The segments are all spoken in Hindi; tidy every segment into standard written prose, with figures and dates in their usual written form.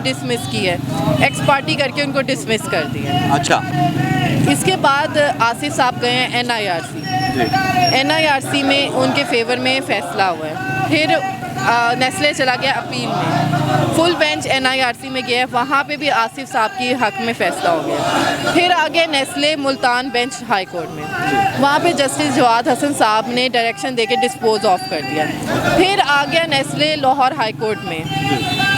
डिसमिस की है, एक्स पार्टी करके उनको डिसमिस कर दिया। अच्छा, इसके बाद आसिफ साहब गए हैं NIRC में, उनके फेवर में फैसला हुआ है। फिर नेस्ले चला गया अपील में, फुल बेंच NIRC में गया है, वहाँ पे भी आसिफ साहब की हक में फ़ैसला हो गया। फिर आ गया Nestle Multan bench high court में, वहाँ पे जस्टिस जवाद हसन साहब ने डायरेक्शन देके डिस्पोज ऑफ कर दिया। फिर आ गया नेस्ले लाहौर हाई कोर्ट में,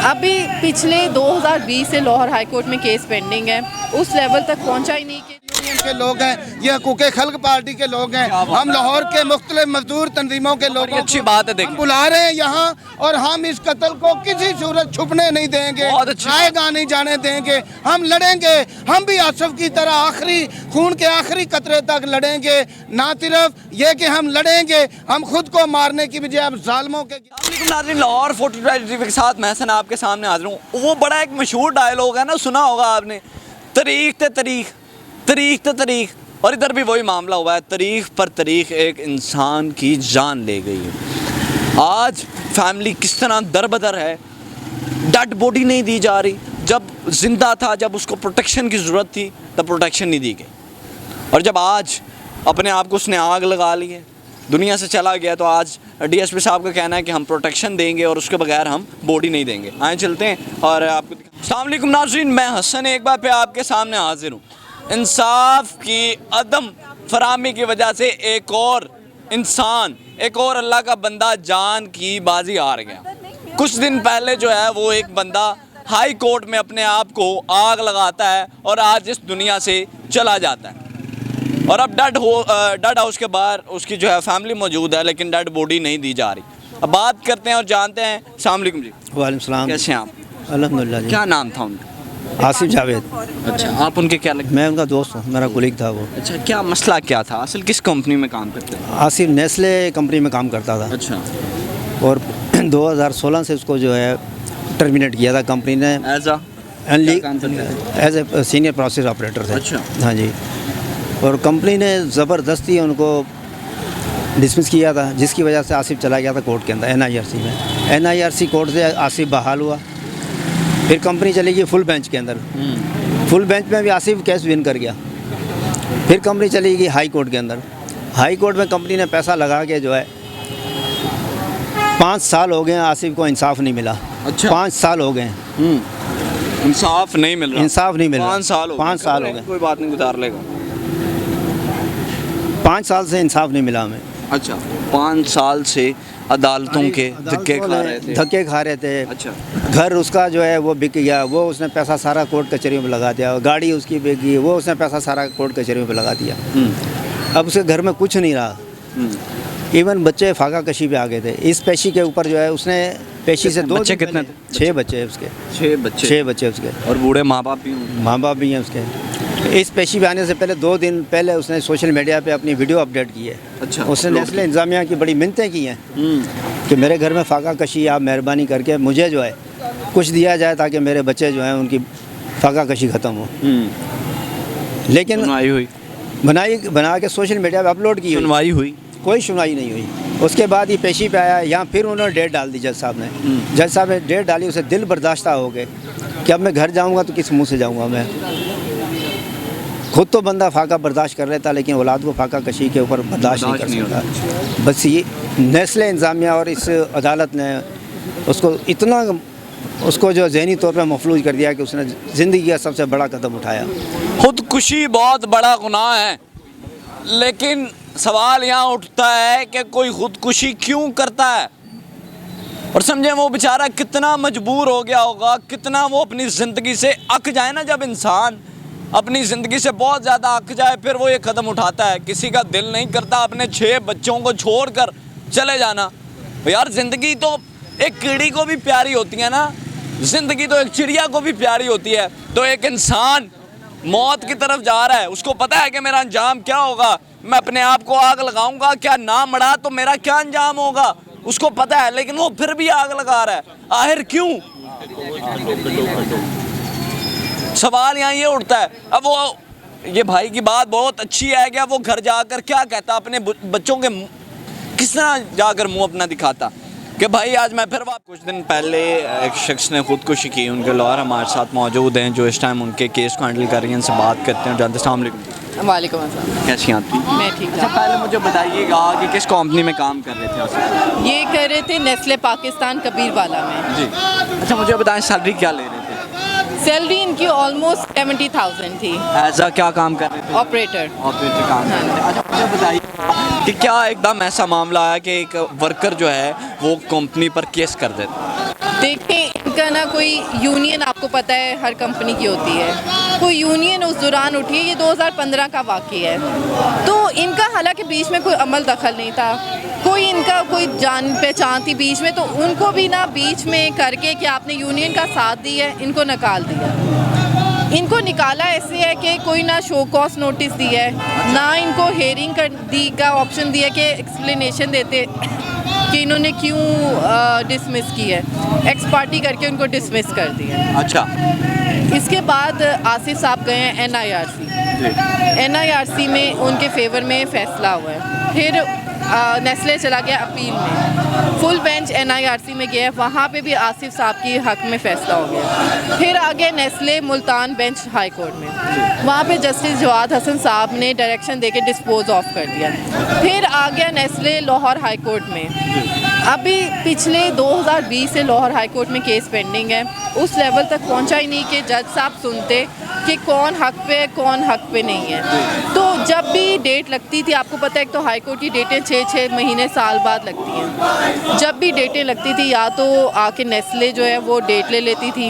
अभी पिछले 2020 से लाहौर हाई कोर्ट में केस पेंडिंग है, उस लेवल तक पहुँचा ही नहीं कि के लोग हैं, ये हकूक़ खल्क पार्टी के लोग हैं, हम लाहौर के मुख्तलिफ मजदूर तंजीमों के लोग, अच्छी बात है, देखिए बुला रहे हैं यहाँ, और हम इस कत्ल को किसी सूरत छुपने नहीं देंगे, आएगा नहीं जाने देंगे, हम लड़ेंगे। हम भी आसिफ की तरह आखिरी खून के आखिरी कतरे तक लड़ेंगे। ना सिर्फ ये कि हम लड़ेंगे, हम खुद को मारने की बजाय अब जालिमों के। नाज़रीन, लाहौर 45 टीवी के साथ मैं हसन आपके सामने हाजिर हूँ। वो बड़ा एक मशहूर डायलॉग है ना, सुना होगा आपने, तारीख ते तारीख, और इधर भी वही मामला हुआ है, तारीख पर तारीख एक इंसान की जान ले गई है। आज फैमिली किस तरह दरबदर है, डेड बॉडी नहीं दी जा रही, जब जिंदा था, जब उसको प्रोटेक्शन की ज़रूरत थी तब प्रोटेक्शन नहीं दी गई, और जब आज अपने आप को उसने आग लगा ली है, दुनिया से चला गया, तो आज DSP साहब का कहना है कि हम प्रोटेक्शन देंगे और उसके बगैर हम बॉडी नहीं देंगे। आए चलते हैं और आपको। अस्सलाम वालेकुम नाज़रीन, मैं हसन एक बार पे आपके सामने हाजिर हूँ। इंसाफ की अदम फराहमी की वजह से एक और इंसान, एक और अल्लाह का बंदा जान की बाजी हार गया। कुछ दिन पहले जो है वो एक बंदा हाई कोर्ट में अपने आप को आग लगाता है और आज इस दुनिया से चला जाता है, और अब डेड हाउस के बाहर उसकी जो है फैमिली मौजूद है, लेकिन डेड बॉडी नहीं दी जा रही। अब बात करते हैं और जानते हैं। अस्सलाम वालेकुम जी। वालेकुम सलाम। कैसे हैं आप? अल्हम्दुलिल्लाह जी। क्या नाम था उनका? आसिफ जावेद। अच्छा, आप उनके क्या लगते? मैं उनका दोस्त हूँ, मेरा कुलीग था वो। अच्छा, क्या मसला क्या था? असल किस कंपनी में काम करते थे? आसिफ नेस्ले कंपनी में काम करता था। अच्छा, और 2016 से उसको जो है टर्मिनेट किया था कंपनी ने as a senior process operator थे। अच्छा, हाँ जी। और कंपनी ने ज़बरदस्ती उनको डिसमिस किया था, जिसकी वजह से आसिफ चला गया था कोर्ट के अंदर NIRC में। NIRC कोर्ट से आसिफ बहाल हुआ, फिर कंपनी चली गई फुल बेंच के अंदर। फुल बेंच में भी आसिफ केस विन कर गया। फिर कंपनी चली गई हाई कोर्ट के अंदर। हाई कोर्ट में कंपनी ने पैसा लगा के जो है 5 साल हो गए हैं, आसिफ को इंसाफ नहीं मिला। अच्छा, 5 साल हो गए हैं, इंसाफ नहीं मिल रहा। इंसाफ नहीं मिल रहा। 5 साल 5 साल हो गए। कोई बात नहीं, गुजार लेगा। 5 साल से इंसाफ नहीं मिला हमें। अच्छा, 5 साल से अदालतों के धक्के खा रहे थे। अच्छा, घर उसका जो है वो बिक गया, वो उसने पैसा सारा कोर्ट कचहरियों में लगा दिया। गाड़ी उसकी बिक गई, वो उसने पैसा सारा कोर्ट कचहरियों में लगा दिया। अब उसके घर में कुछ नहीं रहा। इवन बच्चे फाका कशी पे आ गए थे। इस पेशी के ऊपर जो है उसने पेशी से 2 बच्चे कितने थे? 6 बच्चे हैं उसके। 6 बच्चे उसके, और बूढ़े माँ बाप भी हैं उसके। इस पेशी पे आने से पहले 2 दिन पहले उसने सोशल मीडिया पे अपनी वीडियो अपडेट की है। अच्छा, उसने नेस्ले इंतजामिया की बड़ी मिन्नतें की हैं कि मेरे घर में फाका कशी, आप मेहरबानी करके मुझे जो है कुछ दिया जाए ताकि मेरे बच्चे जो हैं उनकी फाका कशी ख़त्म हो। लेकिन बना के सोशल मीडिया पे अपलोड की, सुनवाई हुई? कोई सुनवाई नहीं हुई। उसके बाद ये पेशी पे आया, यहाँ फिर उन्होंने डेट डाल दी जज साहब ने। जज साहब ने डेट डाली, उसे दिल बर्दाश्ता हो गए कि अब मैं घर जाऊँगा तो किस मुँह से जाऊँगा। मैं खुद तो बंदा फाका बर्दाश्त कर लेता, लेकिन औलाद को फाका कशी के ऊपर बर्दाश्त नहीं कर सकता। बस ये नेस्ले इंतजामिया और इस अदालत ने उसको इतना उसको जो ज़हनी तौर पर मफलूज कर दिया कि उसने ज़िंदगी का सबसे बड़ा कदम उठाया। खुदकुशी बहुत बड़ा गुनाह है, लेकिन सवाल यहाँ उठता है कि कोई खुदकुशी क्यों करता है? और समझे वो बेचारा कितना मजबूर हो गया होगा, कितना वो अपनी ज़िंदगी से अक जाए ना। जब इंसान अपनी ज़िंदगी से बहुत ज़्यादा अक जाए, फिर वो ये कदम उठाता है। किसी का दिल नहीं करता अपने 6 बच्चों को छोड़कर चले जाना। यार, ज़िंदगी तो एक कीड़ी को भी प्यारी होती है ना, ज़िंदगी तो एक चिड़िया को भी प्यारी होती है। तो एक इंसान मौत की तरफ जा रहा है, उसको पता है कि मेरा अंजाम क्या होगा, मैं अपने आप को आग लगाऊंगा, क्या ना मरा तो मेरा क्या अंजाम होगा, उसको पता है, लेकिन वो फिर भी आग लगा रहा है। आखिर क्यों? सवाल यहाँ ये उठता है। अब वो ये भाई की बात बहुत अच्छी है, क्या वो घर जाकर क्या कहता, अपने बच्चों के किस तरह जाकर मुंह अपना दिखाता। कि भाई आज मैं फिर कुछ दिन पहले एक शख्स ने खुदकुशी की, उनके लॉयर हमारे साथ मौजूद हैं जो इस टाइम उनके केस को हैंडल कर रही हैं, उनसे बात करते हैं। जानते अस्सलाम वालेकुम। वालेकुम अस्सलाम। कैसी हैं आप? मैं ठीक अच्छा, पहले मुझे बताइएगा कि किस कंपनी में काम कर रहे थे आप? ये कर रहे थे नेस्ले पाकिस्तान कबीरवाला में जी। अच्छा, मुझे बताएं सैलरी क्या ले रहे थे? सैलरी इनकी ऑलमोस्ट 70,000 थी। ऐसा क्या काम कर रहे थे? ऑपरेटर। ऑपरेटर काम कर रहे थे। अच्छा, मुझे बताइए कि क्या एकदम ऐसा मामला आया कि एक वर्कर जो है वो कंपनी पर केस कर देता? देखिए, इनका ना कोई यूनियन, आपको पता है हर कंपनी की होती है, कोई यूनियन उस दौरान उठी है। ये 2015 का वाक़या है। तो इनका हालांकि बीच में कोई अमल दखल नहीं था, कोई इनका कोई जान पहचान थी बीच में, तो उनको भी ना बीच में करके कि आपने यूनियन का साथ दिया है, इनको निकाल दिया। इनको निकाला ऐसे है कि कोई ना शो कॉज नोटिस दिया है, ना इनको हेयरिंग का ऑप्शन दिया कि एक्सप्लेनेशन देते कि इन्होंने क्यों डिसमिस की है। एक्स पार्टी करके उनको डिसमिस कर दिया। अच्छा। इसके बाद आसिफ साहब गए हैं NIRC में, उनके फेवर में फ़ैसला हुआ है। फिर नेस्ले चला गया अपील में, फुल बेंच NIRC में गया, वहाँ पे भी आसिफ साहब की हक में फ़ैसला हो गया। फिर आ गया Nestle Multan bench high court में, वहाँ पे जस्टिस जवाद हसन साहब ने डायरेक्शन देके डिस्पोज ऑफ कर दिया। फिर आ गया नेस्ले लाहौर हाई कोर्ट में। अभी पिछले 2020 से लाहौर हाई कोर्ट में केस पेंडिंग है, उस लेवल तक पहुंचा ही नहीं कि जज साहब सुनते कि कौन हक पे है कौन हक पे नहीं है। तो जब भी डेट लगती थी, आपको पता है एक तो हाई कोर्ट की डेटें 6-6 महीने साल बाद लगती हैं। जब भी डेटें लगती थी या तो आके नेस्ले जो है वो डेट ले लेती थी,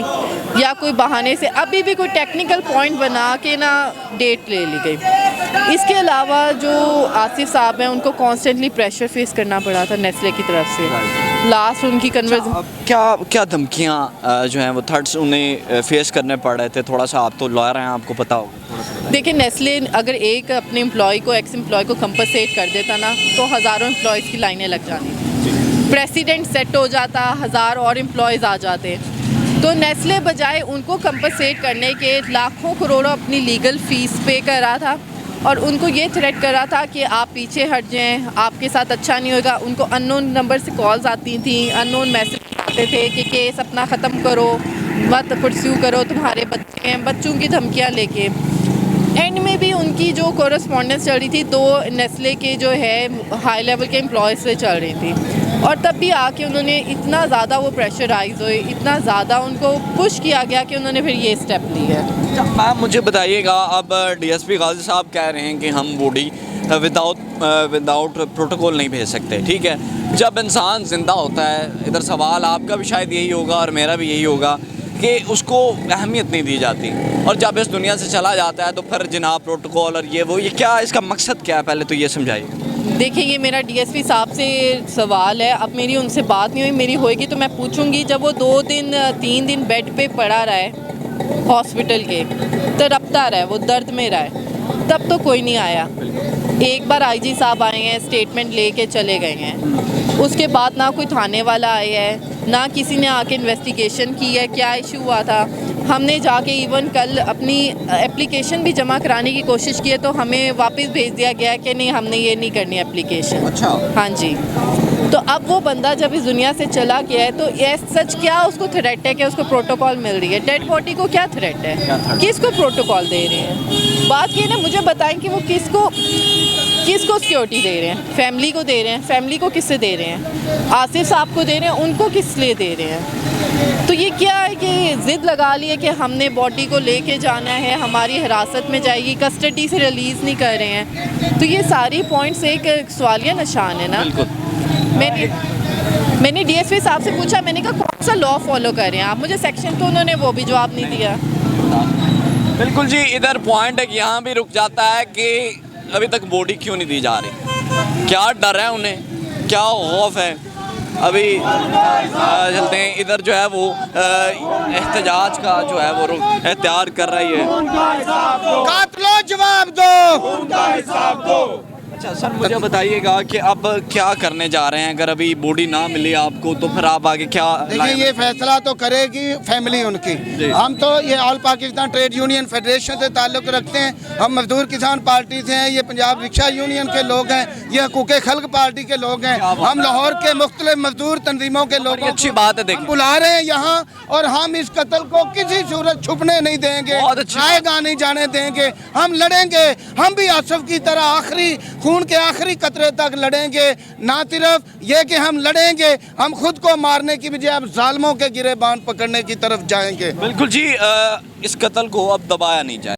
या कोई बहाने से अभी भी कोई टेक्निकल पॉइंट बना के ना डेट ले ली गई। इसके अलावा जो आसिफ साहब हैं उनको कॉन्स्टेंटली प्रेशर फेस करना पड़ा था नेस्ले की तरफ से। लास्ट उनकी कन्वर्सेशन, क्या धमकियाँ जो हैं वो थर्ड्स उन्हें फेस करने पड़ रहे थे? थोड़ा सा, आप तो लॉयर हैं, आपको पता होगा। देखिए, नेस्ले अगर एक अपने एम्प्लॉय को, एक्स एम्प्लॉय को कंपनसेट कर देता ना, तो हज़ारों एम्प्लॉयज़ की लाइनें लग जानी, प्रेसिडेंट सेट हो जाता, 1000 और एम्प्लॉयज़ आ जाते। तो नेस्ले बजाय उनको कंपनसेट करने के लाखों करोड़ों अपनी लीगल फ़ीस पे कर रहा था, और उनको ये थ्रेट कर रहा था कि आप पीछे हट जाएं, आपके साथ अच्छा नहीं होगा। उनको अननोन नंबर से कॉल्स आती थी, अननोन मैसेज आते थे कि केस अपना ख़त्म करो, मत परस्यू करो, तुम्हारे बच्चे हैं, बच्चों की धमकियाँ लेके। एंड में भी उनकी जो कोरेस्पॉन्डेंस चल रही थी 2 नेस्ले के जो है हाई लेवल के एम्प्लॉयज़ से चल रही थी, और तब भी आके उन्होंने इतना ज़्यादा वो प्रेशराइज हुए, इतना ज़्यादा उनको पुश किया गया कि उन्होंने फिर ये स्टेप लिया है। मैम, मुझे बताइएगा, अब DSP गाजी साहब कह रहे हैं कि हम बॉडी विदाउट प्रोटोकॉल नहीं भेज सकते। ठीक है, जब इंसान ज़िंदा होता है, इधर सवाल आपका भी शायद यही होगा और मेरा भी यही होगा कि उसको अहमियत नहीं दी जाती, और जब इस दुनिया से चला जाता है तो फिर जनाब प्रोटोकॉल और ये क्या, इसका मकसद क्या है? पहले तो ये समझाइए। देखिए, ये मेरा DSP साहब से सवाल है। अब मेरी उनसे बात नहीं हुई, मेरी होएगी तो मैं पूछूंगी। जब वो 2 दिन 3 दिन बेड पे पड़ा रहा है हॉस्पिटल के, तड़पता रहा है, वो दर्द में रहा है, तब तो कोई नहीं आया। एक बार IG साहब आए हैं, स्टेटमेंट लेके चले गए हैं, उसके बाद ना कोई थाने वाला आया है, ना किसी ने आके इन्वेस्टिगेशन की है क्या इशू हुआ था। हमने जाके इवन कल अपनी एप्लीकेशन भी जमा कराने की कोशिश की है, तो हमें वापस भेज दिया गया कि नहीं, हमने ये नहीं करनी एप्लीकेशन। अच्छा। हाँ जी। तो अब वो बंदा जब इस दुनिया से चला गया है, तो ये सच क्या उसको थ्रेट है कि उसको प्रोटोकॉल मिल रही है? डेड बॉडी को क्या थ्रेट है? किसको प्रोटोकॉल दे रहे हैं? बात ये ना, मुझे बताएं कि वो किसको सिक्योरिटी दे रहे हैं? फैमिली को दे रहे हैं? फैमिली को किससे दे रहे हैं? आसिफ साहब को दे रहे हैं, उनको किस लिए दे रहे हैं? तो ये क्या है कि ज़िद लगा ली है कि हमने बॉडी को लेके जाना है, हमारी हिरासत में जाएगी, कस्टडी से रिलीज़ नहीं कर रहे हैं। तो ये सारी पॉइंट्स एक सवालिया निशान है ना। मैंने DSP साहब से पूछा, मैंने कहा कौन सा लॉ फॉलो कर रहे हैं आप, मुझे सेक्शन, तो उन्होंने वो भी जवाब नहीं दिया। बिल्कुल जी, इधर पॉइंट है कि यहाँ भी रुक जाता है कि अभी तक बॉडी क्यों नहीं दी जा रही, क्या डर है उन्हें, क्या खौफ है? अभी चलते हैं, इधर जो है वो एहतजाज का जो है वो रुख एख्तियार कर रही है। कातलो जवाब दो, अच्छा सर, मुझे बताइएगा कि अब क्या करने जा रहे हैं? अगर अभी बॉडी ना मिली आपको तो फिर आप आगे क्या देखिए, ये फैसला तो करेगी फैमिली उनकी। हम तो ये all Pakistan trade union federation से ताल्लुक़ रखते हैं, हम मजदूर किसान पार्टी से हैं, ये पंजाब रिक्शा यूनियन के लोग हैं, ये हकूक़ खल्क पार्टी के लोग हैं, हम लाहौर के मुख्तलिफ मजदूर तंजीमों के लोग। अच्छी बात है, देखिए हम बुला रहे हैं यहाँ, और हम इस कत्ल को किसी सूरत छुपने नहीं देंगे, बहुत अच्छी आएगा नहीं जाने देंगे। हम लड़ेंगे, हम भी आसफ की तरह आखिरी खून के आखिरी कतरे तक लड़ेंगे। ना सिर्फ ये कि हम लड़ेंगे, हम खुद को मारने की बजाय अब जालिमों के गिरेबान पकड़ने की तरफ जाएंगे। बिल्कुल जी, इस कत्ल को अब दबाया नहीं जाए।